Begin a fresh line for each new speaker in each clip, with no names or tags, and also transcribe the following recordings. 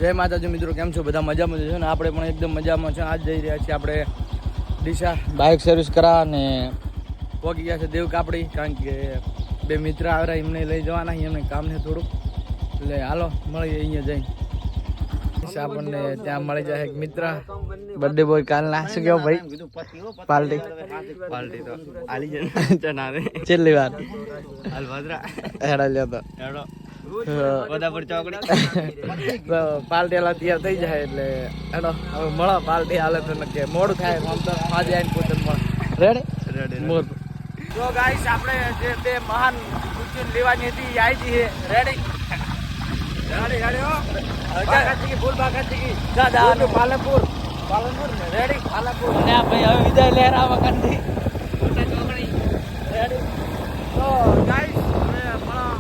જય માતાજી મિત્રો, કેમ છો બધા? મજામાં છે ને? આપણે પણ એકદમ મજામાં છે. આજ જઈ રહ્યા છીએ આપણે ડીસા બાઇક સર્વિસ કરાવવા અને પહોંચી ગયા છે દેવ કાપડી, કારણ કે બે મિત્ર આવ્યા એમને લઈ જવાના, એમને કામ છે થોડુંક, એટલે હાલો મળીએ અહીંયા જઈને. આપણને ત્યાં મળી જાય એક મિત્ર, બર્થડે બોય કાલના. શું કેવો ભાઈ? પાર્ટી તો આલી જના છેલ્લી વાર હાલ ભાદરા હેડા લ્યો તો હેડો બધાપર ચોકડી પાર્ટી તૈયાર થઈ જાય એટલે હેડો હવે મળો. પાર્ટી હાલે તો નક્કી મોડું થાય આમ તો આજે આવીને પોતે મળે. રેડી મોર. તો ગાઈસ આપણે જે તે મહાન ખુરશી લેવાની હતી આવી છે. રેડી પાલનપુર ને રેડી પાલનપુર ને ભાઈ હવે વિદાય લહેરાવા કરતી રેડી. તો ગાઈસ હવે મળવા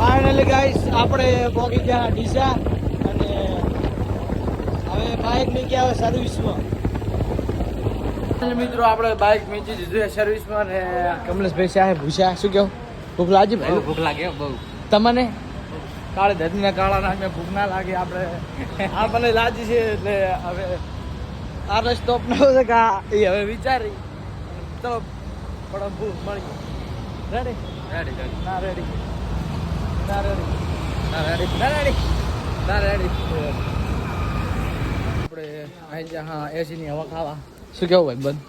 ફાઇનલી ગાઈસ આપણે પહોંચી ગયા ડીસા અને હવે બાઇક મૂકી આવે સર્વિસમાં. મિત્રો આપણે બાઇક મૂકી દીધું સર્વિસમાં ને કમલેશભાઈ સાહેબ ભૂસ્યા. શું કેવું? ભૂખ લાગી ભાઈ? ભૂખ લાગે બહુ. તમને કાળે ધરતીના કાળા નાખને ભૂખ ના લાગે? આપણને લાગી છે એટલે હવે આ રસ્તો અપનાવો છે કે એ હવે વિચારી તો પણ ભૂખ મળી. રેડી ના રેડી આપણે અહીં જા. હા, એસીની હવા ખાવા. શું કેવું ભાઈ બંધ?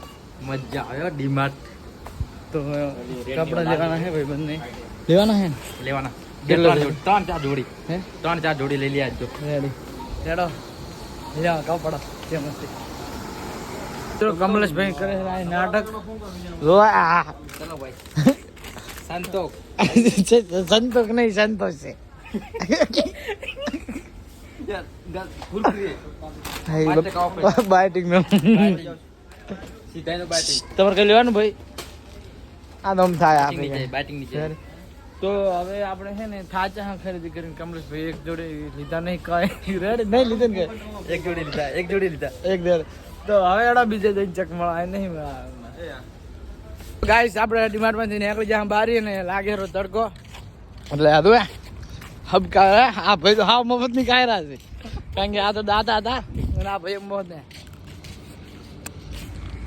મજા આવ્યો. ડીમાર્ટ તો કપડા લેવાના છે ભાઈ બંને. લેવાના છે ને? લેવાના 3-4 જોડી. હે 3-4 જોડી લઈ લે આજજો. રેડી રેડો લેવા કપડા. કેમ હશે? ચલો કમલેશભાઈ કરે છે આ નાટક. ચલો ભાઈ સંતોષ સંતોષ નહીં સંતોષ છે. તમારે કઈ લેવાનું ભાઈ? આ તો થાય તો હવે આપણે છે ને થાચા ખરીદી કરીને કમલેશભાઈ એક જોડે લીધા નહીં કઈ રેડી નહીં લીધે ને એક જોડી લીધા એક જોડે. તો હવે એડા બીજે જઈને ચક મળે નહીં ગાઈસ. આપણે ડિમાન્ડમાંથી નીકળી જાય બારી અને લાગે તડકો એટલે આ તો હબકા. આ ભાઈ તો હાવ મફત ની કાયરા છે, કારણ કે આ તો દાતા હતા અને આ ભાઈ મોત ને